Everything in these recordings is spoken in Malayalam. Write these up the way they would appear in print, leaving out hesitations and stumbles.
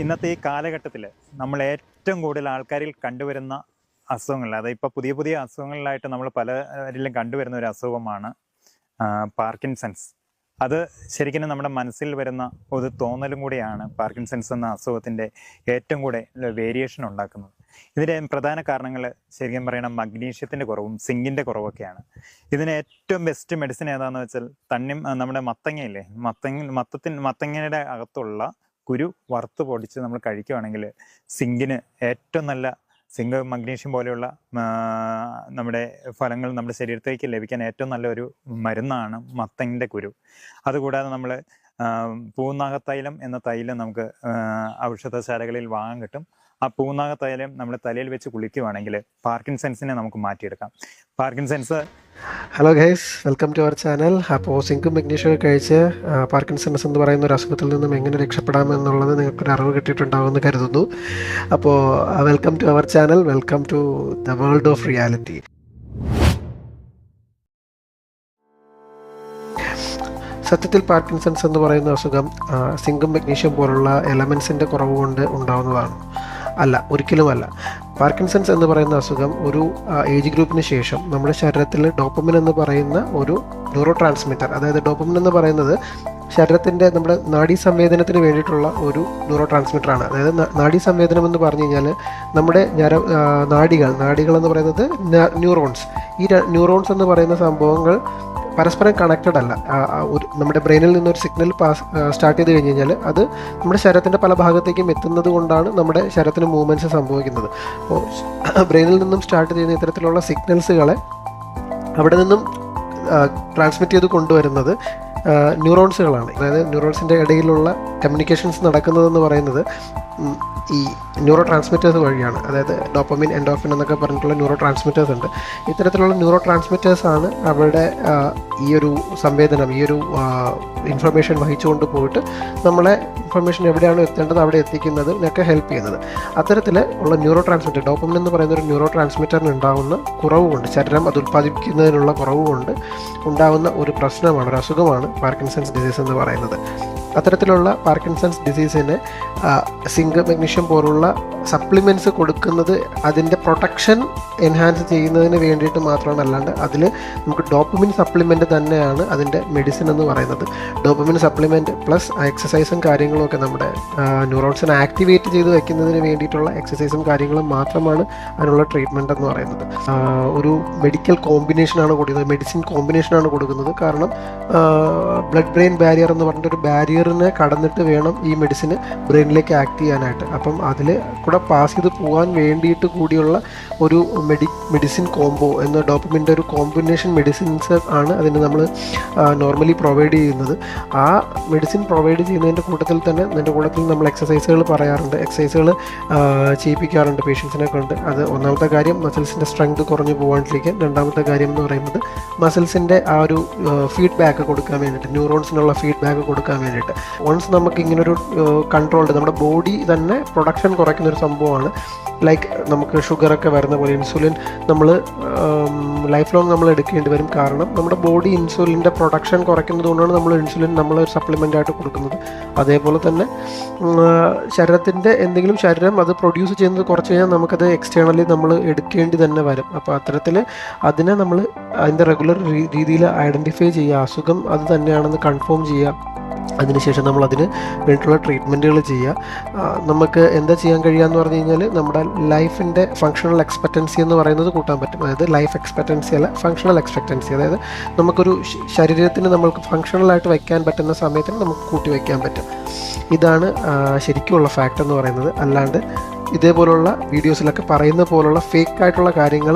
ഇന്നത്തെ ഈ കാലഘട്ടത്തിൽ നമ്മൾ ഏറ്റവും കൂടുതൽ ആൾക്കാരിൽ കണ്ടുവരുന്ന അസുഖങ്ങൾ, അത് ഇപ്പോൾ പുതിയ പുതിയ അസുഖങ്ങളിലായിട്ട് നമ്മൾ പലരിലും കണ്ടുവരുന്ന ഒരു അസുഖമാണ് പാർക്കിൻസൺസ്. അത് ശരിക്കും നമ്മുടെ മനസ്സിൽ വരുന്ന ഒരു തോന്നലും കൂടിയാണ് പാർക്കിൻസൺസ് എന്ന അസുഖത്തിൻ്റെ ഏറ്റവും കൂടുതൽ വേരിയേഷൻ ഉണ്ടാക്കുന്നത്. ഇതിൻ്റെ പ്രധാന കാരണങ്ങൾ ശരിക്കും പറയണം മഗ്നീഷ്യത്തിൻ്റെ കുറവും സിങ്കിൻ്റെ കുറവൊക്കെയാണ്. ഇതിന് ഏറ്റവും ബെസ്റ്റ് മെഡിസിൻ ഏതാണെന്ന് വെച്ചാൽ നമ്മുടെ മത്തങ്ങയില്ലേ, മത്തങ്ങയുടെ അകത്തുള്ള കുരു വറുത്ത് പൊടിച്ച് നമ്മൾ കഴിക്കുകയാണെങ്കിൽ ഏറ്റവും നല്ല സിങ്ക്, മഗ്നീഷ്യം പോലെയുള്ള നമ്മുടെ ഫലങ്ങൾ നമ്മുടെ ശരീരത്തേക്ക് ലഭിക്കാൻ ഏറ്റവും നല്ലൊരു മരുന്നാണ് മത്തങ്ങിൻ്റെ കുരു. അതുകൂടാതെ നമ്മൾ പൂനാഗത്തൈലം എന്ന തൈലം നമുക്ക് ഔഷധശാലകളിൽ വാങ്ങാൻ കിട്ടും. ആ പൂനാഗത്തൈലം നമ്മൾ തലയിൽ വെച്ച് കുളിക്കുകയാണെങ്കിൽ പാർക്കിൻസൺസിനെ നമുക്ക് മാറ്റിയെടുക്കാം. Parkinson's. Hello guys, welcome to our channel. അപ്പോൾ സിങ്കും മഗ്നീഷ്യം കഴിച്ച് പാർക്കിൻസൺസ് എന്ന് പറയുന്ന ഒരു അസുഖത്തിൽ നിന്നും എങ്ങനെ രക്ഷപ്പെടാമെന്നുള്ളത് നിങ്ങൾക്കൊരു അറിവ് കിട്ടിയിട്ടുണ്ടാകുമെന്ന് കരുതുന്നു. അപ്പോൾ welcome to our channel, welcome to the world of reality. സത്യത്തിൽ പാർക്കിൻസൺസ് എന്ന് പറയുന്ന അസുഖം സിങ്കും മഗ്നീഷ്യം പോലുള്ള എലമെൻസിൻ്റെ കുറവ് കൊണ്ട് ഉണ്ടാകുന്നതാണ്? അല്ല, ഒരിക്കലുമല്ല. പാർക്കിൻസൺസ് എന്ന് പറയുന്ന അസുഖം ഒരു ഏജ് ഗ്രൂപ്പിന് ശേഷം നമ്മുടെ ശരീരത്തിൽ ഡോപ്പമിൻ എന്ന് പറയുന്ന ഒരു ന്യൂറോ ട്രാൻസ്മിറ്റർ, അതായത് ഡോപ്പമിൻ എന്ന് പറയുന്നത് ശരീരത്തിൻ്റെ നമ്മുടെ നാഡീ സംവേദനത്തിന് വേണ്ടിയിട്ടുള്ള ഒരു ന്യൂറോ ട്രാൻസ്മിറ്ററാണ്. അതായത് നാഡീ സംവേദനം എന്ന് പറഞ്ഞു കഴിഞ്ഞാൽ നമ്മുടെ നാഡികൾ എന്ന് പറയുന്നത് ന്യൂറോൺസ്. ഈ ന്യൂറോൺസ് എന്ന് പറയുന്ന സംഭവങ്ങൾ പരസ്പരം കണക്റ്റഡ് അല്ല. നമ്മുടെ ബ്രെയിനിൽ നിന്നൊരു സിഗ്നൽ സ്റ്റാർട്ട് ചെയ്ത് കഴിഞ്ഞ് കഴിഞ്ഞാൽ അത് നമ്മുടെ ശരീരത്തിൻ്റെ പല ഭാഗത്തേക്കും എത്തുന്നത് കൊണ്ടാണ് നമ്മുടെ ശരീരത്തിന് മൂവ്മെൻറ്റ്സ് സംഭവിക്കുന്നത്. അപ്പോൾ ബ്രെയിനിൽ നിന്നും സ്റ്റാർട്ട് ചെയ്യുന്ന ഇത്തരത്തിലുള്ള സിഗ്നൽസുകളെ അവിടെ നിന്നും ട്രാൻസ്മിറ്റ് ചെയ്ത് കൊണ്ടുവരുന്നത് ന്യൂറോൺസുകളാണ്. അതായത് ന്യൂറോൺസിൻ്റെ ഇടയിലുള്ള കമ്മ്യൂണിക്കേഷൻസ് നടക്കുന്നതെന്ന് പറയുന്നത് ഈ ന്യൂറോ ട്രാൻസ്മിറ്റേഴ്സ് വഴിയാണ്. അതായത് ഡോപ്പമിൻ, എൻഡോർഫിൻ എന്നൊക്കെ പറഞ്ഞിട്ടുള്ള ന്യൂറോ ട്രാൻസ്മിറ്റേഴ്സ് ഉണ്ട്. ഇത്തരത്തിലുള്ള ന്യൂറോ ട്രാൻസ്മിറ്റേഴ്സാണ് അവരുടെ ഈ ഒരു സംവേദനം, ഈ ഒരു ഇൻഫർമേഷൻ വഹിച്ചുകൊണ്ട് പോയിട്ട് നമ്മളെ ഇൻഫർമേഷൻ എവിടെയാണ് എത്തേണ്ടത് അവിടെ എത്തിക്കുന്നതിനൊക്കെ ഹെൽപ്പ് ചെയ്യുന്നത്. അത്തരത്തിൽ ഉള്ള ന്യൂറോ ട്രാൻസ്മിറ്റർ, ഡോപ്പമിൻ എന്ന് പറയുന്ന ഒരു ന്യൂറോ ട്രാൻസ്മിറ്ററിന് ഉണ്ടാകുന്ന കുറവ് കൊണ്ട്, ശരീരം അത് ഉൽപ്പാദിപ്പിക്കുന്നതിനുള്ള കുറവ് കൊണ്ട് ഉണ്ടാകുന്ന ഒരു പ്രശ്നമാണ്, ഒരു അസുഖമാണ് പാർക്കിൻസൺസ് ഡിസീസ് എന്ന് പറയുന്നത്. അത്തരത്തിലുള്ള പാർക്കിൻസൺസ് ഡിസീസിന് സിങ്ക്, മഗ്നീഷ്യം പോലുള്ള സപ്ലിമെൻറ്റ്സ് കൊടുക്കുന്നത് അതിൻ്റെ പ്രൊട്ടക്ഷൻ എൻഹാൻസ് ചെയ്യുന്നതിന് വേണ്ടിയിട്ട് മാത്രമാണ്. അല്ലാണ്ട് അതിൽ നമുക്ക് ഡോപ്പമിൻ സപ്ലിമെൻറ്റ് തന്നെയാണ് അതിൻ്റെ മെഡിസിൻ എന്ന് പറയുന്നത്. ഡോപ്പമിൻ സപ്ലിമെൻറ്റ് പ്ലസ് എക്സസൈസും കാര്യങ്ങളും ഒക്കെ നമ്മുടെ ന്യൂറോൺസിനെ ആക്ടിവേറ്റ് ചെയ്ത് വയ്ക്കുന്നതിന് വേണ്ടിയിട്ടുള്ള എക്സസൈസും കാര്യങ്ങളും മാത്രമാണ് അതിനുള്ള ട്രീറ്റ്മെൻറ്റ് എന്ന് പറയുന്നത്. ഒരു മെഡിക്കൽ കോമ്പിനേഷനാണ് കൊടുക്കുന്നത്, മെഡിസിൻ കോമ്പിനേഷനാണ് കൊടുക്കുന്നത്. കാരണം ബ്ലഡ് ബ്രെയിൻ ബാരിയർ എന്ന് പറഞ്ഞിട്ടൊരു ബാരിയറിനെ കടന്നിട്ട് വേണം ഈ മെഡിസിന് ബ്രെയിനിലേക്ക് ആക്ട് ചെയ്യാനായിട്ട്. അപ്പം അതിൽ കൂടെ പാസ് ചെയ്ത് പോകാൻ വേണ്ടിയിട്ട് കൂടിയുള്ള ഒരു മെഡിസിൻ കോംബോ എന്ന ഡോപ്പമിൻ്റെ ഒരു കോമ്പിനേഷൻ മെഡിസിൻസ് ആണ് അതിന് നമ്മൾ നോർമലി പ്രൊവൈഡ് ചെയ്യുന്നത്. ആ മെഡിസിൻ പ്രൊവൈഡ് ചെയ്യുന്നതിൻ്റെ കൂട്ടത്തിൽ നമ്മൾ എക്സസൈസുകൾ പറയാറുണ്ട്, എക്സസൈസുകൾ ചെയ്യിപ്പിക്കാറുണ്ട് പേഷ്യൻസിനെ കൊണ്ട്. അത് ഒന്നാമത്തെ കാര്യം മസിൽസിൻ്റെ സ്ട്രെങ്ത് കുറഞ്ഞു പോകാണ്ടിരിക്കാൻ. രണ്ടാമത്തെ കാര്യം എന്ന് പറയുന്നത് മസിൽസിൻ്റെ ആ ഒരു ഫീഡ്ബാക്ക് കൊടുക്കാൻ വേണ്ടിയിട്ട്, ന്യൂറോൺസിനുള്ള ഫീഡ്ബാക്ക് കൊടുക്കാൻ വേണ്ടിയിട്ട്. വൺസ് നമുക്ക് ഇങ്ങനൊരു കൺട്രോൾഡ്, നമ്മുടെ ബോഡി തന്നെ പ്രൊഡക്ഷൻ കുറയ്ക്കുന്നൊരു സംഭവമാണ്. ലൈക്ക് നമുക്ക് ഷുഗറൊക്കെ വരുന്ന പോലെ ഇൻസുലിൻ നമ്മൾ ലൈഫ് ലോങ് നമ്മൾ എടുക്കേണ്ടി വരും. കാരണം നമ്മുടെ ബോഡി ഇൻസുലിൻ്റെ പ്രൊഡക്ഷൻ കുറയ്ക്കുന്നത് കൊണ്ടാണ് നമ്മൾ ഇൻസുലിൻ ഒരു സപ്ലിമെൻ്റ് ആയിട്ട് കൊടുക്കുന്നത്. അതേപോലെ തന്നെ ശരീരം അത് പ്രൊഡ്യൂസ് ചെയ്യുന്നത് കുറച്ച് കഴിഞ്ഞാൽ നമുക്കത് എക്സ്റ്റേണലി നമ്മൾ എടുക്കേണ്ടി തന്നെ വരും. അപ്പോൾ അത്തരത്തിൽ അതിനെ നമ്മൾ അതിൻ്റെ റെഗുലർ രീതിയിൽ ഐഡൻറ്റിഫൈ ചെയ്യുക, അസുഖം അത് തന്നെയാണെന്ന് കൺഫേം ചെയ്യുക. അതിനുശേഷം നമ്മൾ അതിന് വേണ്ടിയിട്ടുള്ള ട്രീറ്റ്മെൻറ്റുകൾ ചെയ്യുക. നമുക്ക് എന്താ ചെയ്യാൻ കഴിയുക എന്ന് പറഞ്ഞു കഴിഞ്ഞാൽ നമ്മുടെ ലൈഫിൻ്റെ ഫങ്ഷണൽ എക്സ്പെക്റ്റൻസി എന്ന് പറയുന്നത് കൂട്ടാൻ പറ്റും. അതായത് ലൈഫ് എക്സ്പെക്റ്റൻസി അല്ല, ഫങ്ഷണൽ എക്സ്പെക്റ്റൻസി. അതായത് നമുക്കൊരു ശരീരത്തിന് നമ്മൾക്ക് ഫങ്ഷണലായിട്ട് വയ്ക്കാൻ പറ്റുന്ന സമയത്തിന് നമുക്ക് കൂട്ടി വയ്ക്കാൻ പറ്റും. ഇതാണ് ശരിക്കുമുള്ള ഫാക്റ്റ് എന്ന് പറയുന്നത്. അല്ലാണ്ട് ഇതേപോലുള്ള വീഡിയോസിലൊക്കെ പറയുന്ന പോലുള്ള ഫേക്കായിട്ടുള്ള കാര്യങ്ങൾ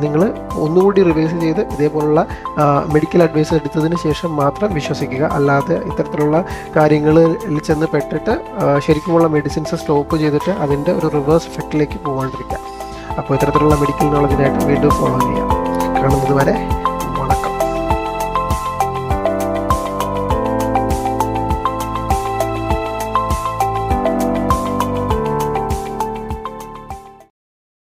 നിങ്ങൾ ഒന്നുകൂടി റിവൈസ് ചെയ്ത് ഇതേപോലുള്ള മെഡിക്കൽ അഡ്വൈസ് എടുത്തതിന് ശേഷം മാത്രം വിശ്വസിക്കുക. അല്ലാതെ ഇത്തരത്തിലുള്ള കാര്യങ്ങളിൽ ചെന്ന് പെട്ടിട്ട് ശരിക്കുമുള്ള മെഡിസിൻസ് സ്റ്റോപ്പ് ചെയ്തിട്ട് അതിൻ്റെ ഒരു റിവേഴ്സ് എഫക്റ്റിലേക്ക് പോകാണ്ടിരിക്കുക. അപ്പോൾ ഇത്തരത്തിലുള്ള മെഡിക്കൽ നോളജിനായിട്ട് വീണ്ടും ഫോളോ ചെയ്യാം. കാണുന്നത് വരെ